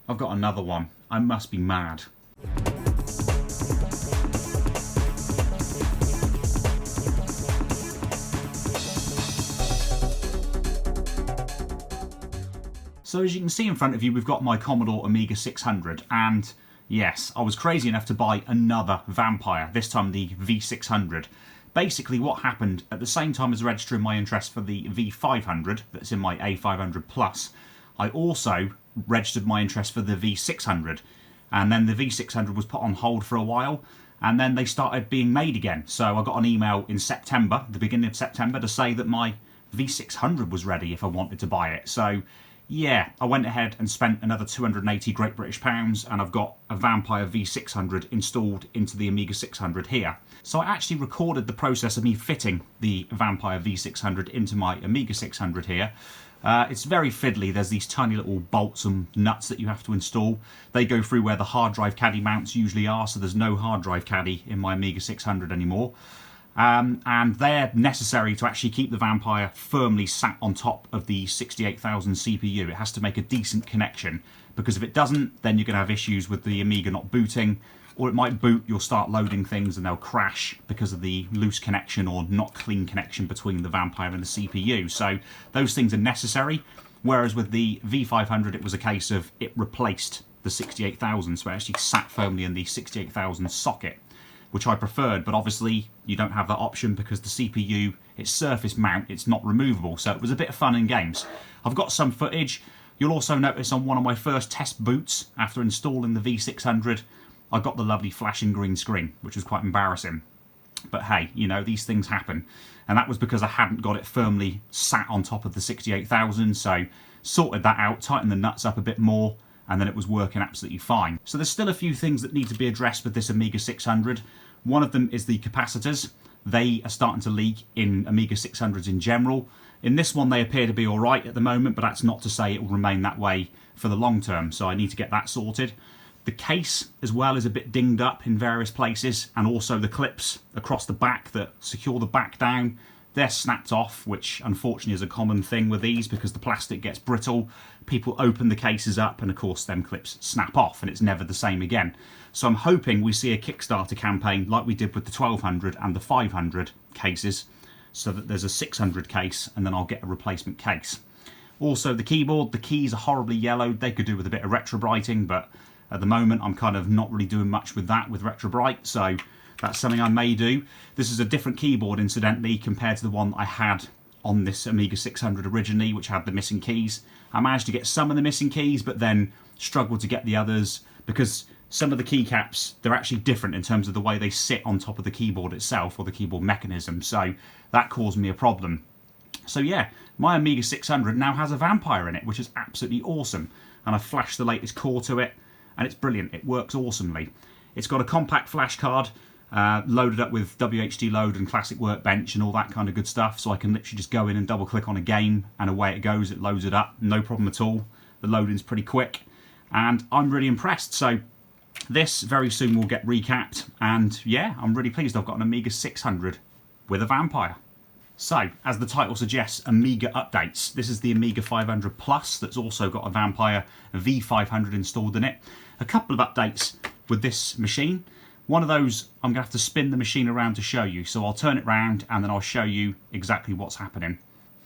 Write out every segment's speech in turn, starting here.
I've got another one. I must be mad. So as you can see in front of you, we've got my Commodore Amiga 600, and yes, I was crazy enough to buy another Vampire, this time the V600. Basically what happened, at the same time as registering my interest for the V500 that's in my A500 Plus, I also registered my interest for the V600, and then the V600 was put on hold for a while, and then they started being made again. So I got an email in September, the beginning of September, to say that my V600 was ready if I wanted to buy it. So yeah, I went ahead and spent another 280 Great British pounds, and I've got a Vampire V600 installed into the Amiga 600 here. So I actually recorded the process of me fitting the Vampire V600 into my Amiga 600 here. It's very fiddly. There's these tiny little bolts and nuts that you have to install. They go through where the hard drive caddy mounts usually are, so there's no hard drive caddy in my Amiga 600 anymore. And they're necessary to actually keep the Vampire firmly sat on top of the 68,000 CPU. It has to make a decent connection, because if it doesn't, then you're going to have issues with the Amiga not booting, or it might boot, you'll start loading things and they'll crash because of the loose connection or not clean connection between the Vampire and the CPU. So those things are necessary, whereas with the V500 it was a case of it replaced the 68,000, so it actually sat firmly in the 68,000 socket, which I preferred, but obviously you don't have that option because the CPU, it's surface mount, it's not removable, so it was a bit of fun and games. I've got some footage. You'll also notice on one of my first test boots, after installing the V600, I got the lovely flashing green screen, which was quite embarrassing. But hey, you know, these things happen. And that was because I hadn't got it firmly sat on top of the 68,000, so sorted that out, tightened the nuts up a bit more, and then it was working absolutely fine. So there's still a few things that need to be addressed with this Amiga 600. One of them is the capacitors. They are starting to leak in Amiga 600s in general. In this one they appear to be alright at the moment, but that's not to say it will remain that way for the long term, so I need to get that sorted. The case as well is a bit dinged up in various places, and also the clips across the back that secure the back down, they're snapped off, which unfortunately is a common thing with these because the plastic gets brittle. People open the cases up and of course them clips snap off and it's never the same again. So I'm hoping we see a Kickstarter campaign like we did with the 1200 and the 500 cases, so that there's a 600 case and then I'll get a replacement case. Also the keyboard, the keys are horribly yellowed. They could do with a bit of retrobrighting, but at the moment I'm kind of not really doing much with that with retrobright, so that's something I may do. This is a different keyboard, incidentally, compared to the one I had on this Amiga 600 originally, which had the missing keys. I managed to get some of the missing keys, but then struggled to get the others because some of the keycaps, they're actually different in terms of the way they sit on top of the keyboard itself, or the keyboard mechanism, so that caused me a problem. So yeah, my Amiga 600 now has a Vampire in it, which is absolutely awesome, and I flashed the latest core to it, and it's brilliant. It works awesomely. It's got a compact flash card, loaded up with WHD load and classic workbench and all that kind of good stuff, so I can literally just go in and double click on a game and away it goes. It loads it up, no problem at all. The loading's pretty quick and I'm really impressed. So this very soon will get recapped, and yeah, I'm really pleased I've got an Amiga 600 with a Vampire. So, as the title suggests, Amiga updates. This is the Amiga 500 Plus that's also got a Vampire V500 installed in it. A couple of updates with this machine. One of those, I'm going to have to spin the machine around to show you, so I'll turn it round and then I'll show you exactly what's happening.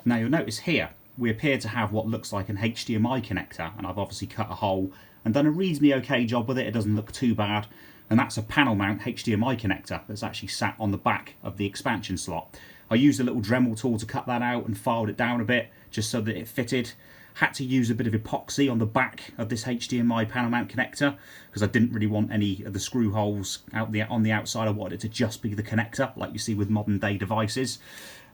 Now you'll notice here, we appear to have what looks like an HDMI connector, and I've obviously cut a hole and done a reasonably okay job with it. It doesn't look too bad, and that's a panel mount HDMI connector that's actually sat on the back of the expansion slot. I used a little Dremel tool to cut that out and filed it down a bit just so that it fitted. Had to use a bit of epoxy on the back of this HDMI panel mount connector because I didn't really want any of the screw holes on the outside. I wanted it to just be the connector like you see with modern day devices.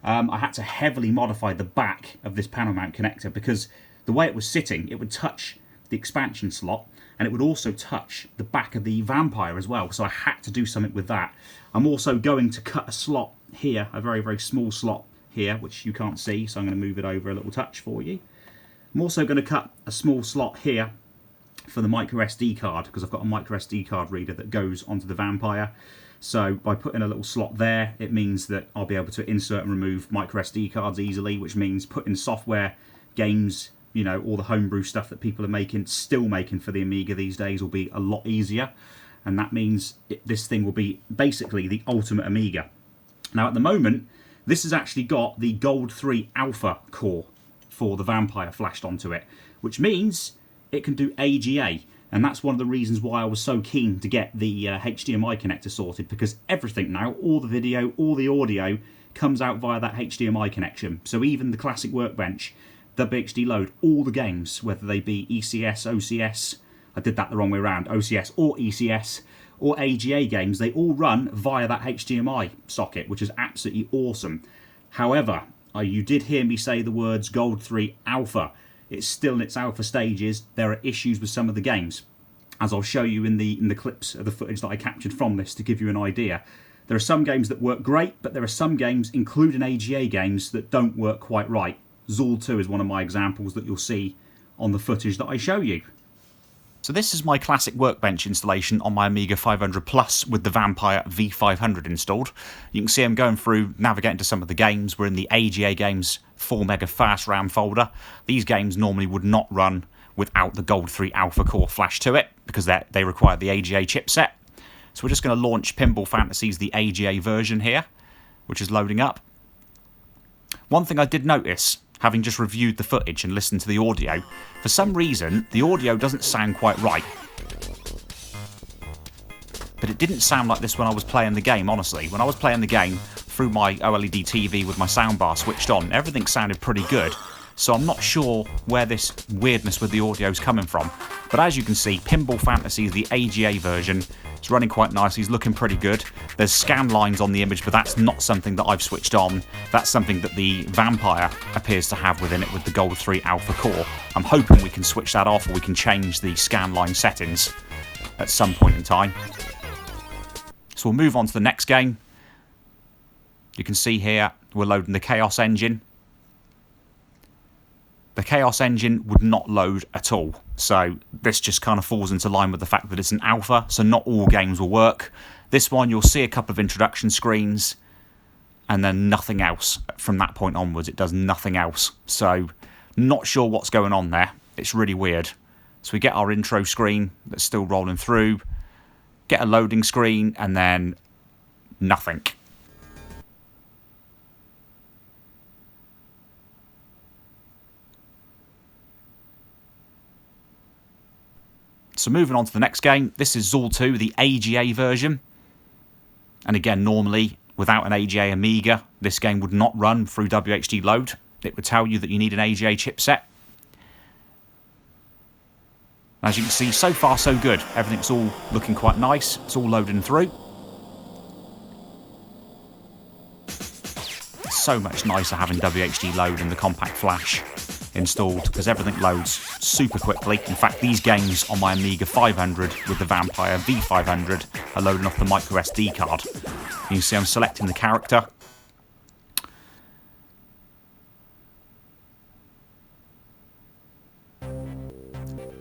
I had to heavily modify the back of this panel mount connector because the way it was sitting, it would touch the expansion slot and it would also touch the back of the Vampire as well, so I had to do something with that. I'm also going to cut a slot here, a very, very small slot here, which you can't see, so I'm going to move it over a little touch for you. I'm also going to cut a small slot here for the micro SD card, because I've got a micro SD card reader that goes onto the Vampire. So by putting a little slot there, it means that I'll be able to insert and remove micro SD cards easily, which means putting software, games, you know, all the homebrew stuff that people are still making for the Amiga these days will be a lot easier. And that means this thing will be basically the ultimate Amiga. Now, at the moment, this has actually got the Gold 3 Alpha core for the Vampire flashed onto it, which means it can do AGA. And that's one of the reasons why I was so keen to get the HDMI connector sorted, because everything now, all the video, all the audio, comes out via that HDMI connection. So even the classic Workbench, WHD Load, all the games, whether they be ECS, OCS, I did that the wrong way around, OCS or ECS, or AGA games, they all run via that HDMI socket, which is absolutely awesome. However, you did hear me say the words Gold 3 Alpha. It's still in its alpha stages. There are issues with some of the games, as I'll show you in the clips of the footage that I captured from this to give you an idea. There are some games that work great, but there are some games, including AGA games, that don't work quite right. Zool 2 is one of my examples that you'll see on the footage that I show you. So this is my classic Workbench installation on my Amiga 500 Plus with the Vampire V500 installed. You can see I'm going through, navigating to some of the games. We're in the AGA games 4MB fast RAM folder. These games normally would not run without the Gold 3 Alpha core flash to it, because they require the AGA chipset. So we're just going to launch Pinball Fantasies, the AGA version here, which is loading up. One thing I did notice, having just reviewed the footage and listened to the audio, for some reason the audio doesn't sound quite right. But it didn't sound like this when I was playing the game, honestly. When I was playing the game through my OLED TV with my soundbar switched on, everything sounded pretty good. So I'm not sure where this weirdness with the audio is coming from. But as you can see, Pinball Fantasies, the AGA version, is running quite nicely. It's looking pretty good. There's scan lines on the image, but that's not something that I've switched on. That's something that the Vampire appears to have within it with the Gold 3 Alpha core. I'm hoping we can switch that off, or we can change the scan line settings at some point in time. So we'll move on to the next game. You can see here we're loading the Chaos engine. The Chaos engine would not load at all, so this just kind of falls into line with the fact that it's an alpha, so not all games will work. This one, you'll see a couple of introduction screens, and then nothing else. From that point onwards, it does nothing else. So, not sure what's going on there. It's really weird. So we get our intro screen that's still rolling through, get a loading screen, and then nothing. So moving on to the next game, this is Zool 2, the AGA version. And again, normally, without an AGA Amiga, this game would not run through WHD Load. It would tell you that you need an AGA chipset. As you can see, so far so good. Everything's all looking quite nice. It's all loading through. It's so much nicer having WHD Load and the compact flash installed, because everything loads super quickly. In fact, these games on my Amiga 500 with the Vampire V500 are loading off the micro SD card. You can see I'm selecting the character.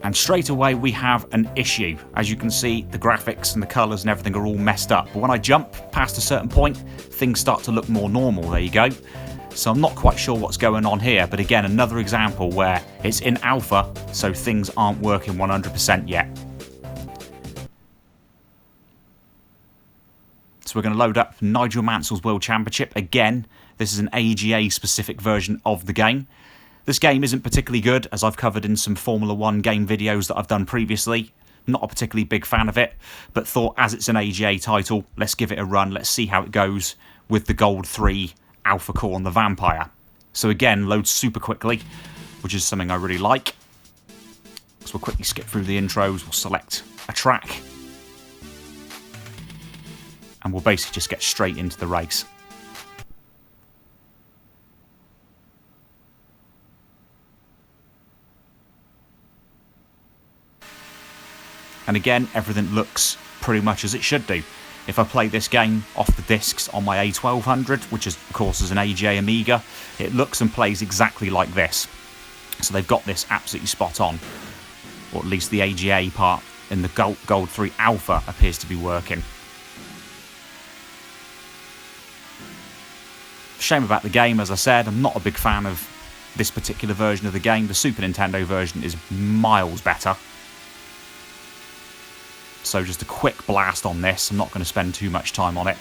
And straight away we have an issue. As you can see, the graphics and the colours and everything are all messed up. But when I jump past a certain point, things start to look more normal. There you go. So I'm not quite sure what's going on here, but again, another example where it's in alpha, so things aren't working 100% yet. So we're going to load up Nigel Mansell's World Championship. Again, this is an AGA specific version of the game. This game isn't particularly good, as I've covered in some Formula 1 game videos that I've done previously. Not a particularly big fan of it, but thought as it's an AGA title, let's give it a run, let's see how it goes with the Gold 3 Alpha core on the Vampire. So again, loads super quickly, which is something I really like. So we'll quickly skip through the intros, we'll select a track, and we'll basically just get straight into the race. And again, everything looks pretty much as it should do. If I play this game off the discs on my A1200, which is, of course is an AGA Amiga, it looks and plays exactly like this. So they've got this absolutely spot on. Or at least the AGA part in the Gold 3 Alpha appears to be working. Shame about the game, as I said, I'm not a big fan of this particular version of the game. The Super Nintendo version is miles better. So just a quick blast on this. I'm not going to spend too much time on it.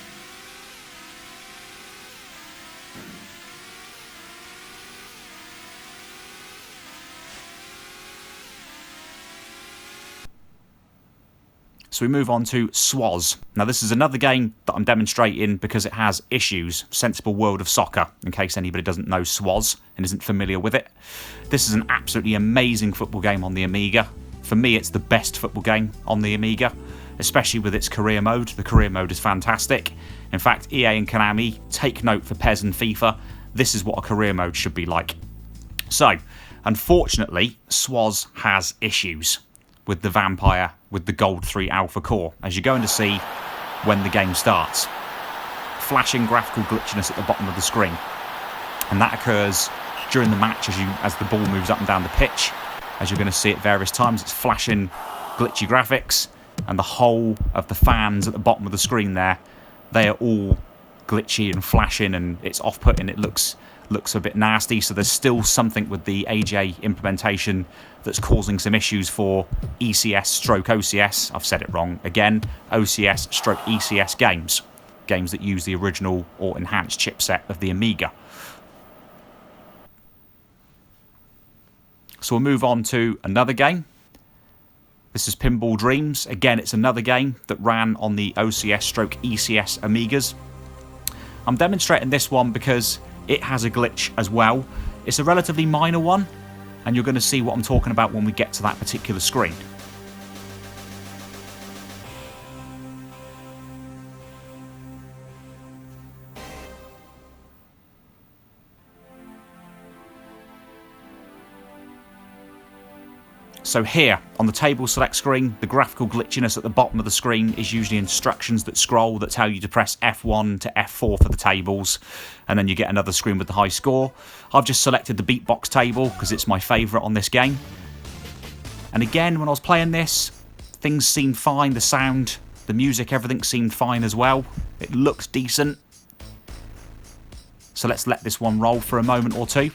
So we move on to SWOS. Now this is another game that I'm demonstrating because it has issues. Sensible World of Soccer, in case anybody doesn't know SWOS and isn't familiar with it. This is an absolutely amazing football game on the Amiga. For me, it's the best football game on the Amiga, especially with its career mode. The career mode is fantastic. In fact, EA and Konami, take note for PES and FIFA. This is what a career mode should be like. So, unfortunately, SWOS has issues with the Vampire, with the Gold 3 Alpha Core, as you're going to see when the game starts. Flashing graphical glitchiness at the bottom of the screen. And that occurs during the match as the ball moves up and down the pitch. As you're going to see at various times, it's flashing glitchy graphics, and the whole of the fans at the bottom of the screen there, they are all glitchy and flashing, and it's off-putting. It looks a bit nasty, so there's still something with the AJ implementation that's causing some issues for ECS/OCS. I've said it wrong again. OCS/ECS games that use the original or enhanced chipset of the Amiga. So we'll move on to another game. This is Pinball Dreams. Again, it's another game that ran on the OCS/ECS Amigas. I'm demonstrating this one because it has a glitch as well. It's a relatively minor one, and you're going to see what I'm talking about when we get to that particular screen. So here, on the table select screen, the graphical glitchiness at the bottom of the screen is usually instructions that scroll that tell you to press F1 to F4 for the tables, and then you get another screen with the high score. I've just selected the beatbox table because it's my favourite on this game. And again, when I was playing this, things seemed fine, the sound, the music, everything seemed fine as well. It looked decent. So let's let this one roll for a moment or two.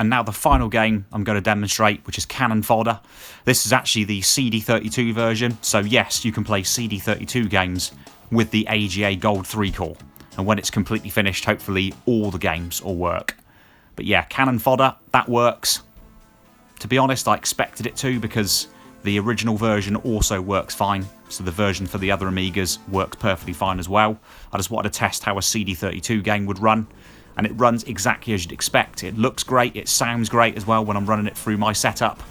And now the final game I'm going to demonstrate, which is Cannon Fodder. This is actually the CD32 version, so yes, you can play CD32 games with the AGA Gold 3 core. And when it's completely finished, hopefully all the games will work. But yeah, Cannon Fodder, that works. To be honest, I expected it to, because the original version also works fine, so the version for the other Amigas works perfectly fine as well. I just wanted to test how a CD32 game would run, and it runs exactly as you'd expect. It looks great, it sounds great as well when I'm running it through my setup.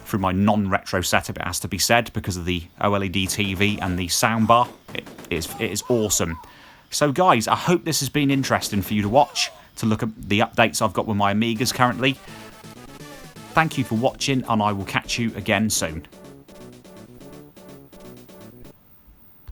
Through my non-retro setup, it has to be said, because of the OLED TV and the soundbar. It is awesome. So guys, I hope this has been interesting for you to watch, to look at the updates I've got with my Amigas currently. Thank you for watching, and I will catch you again soon.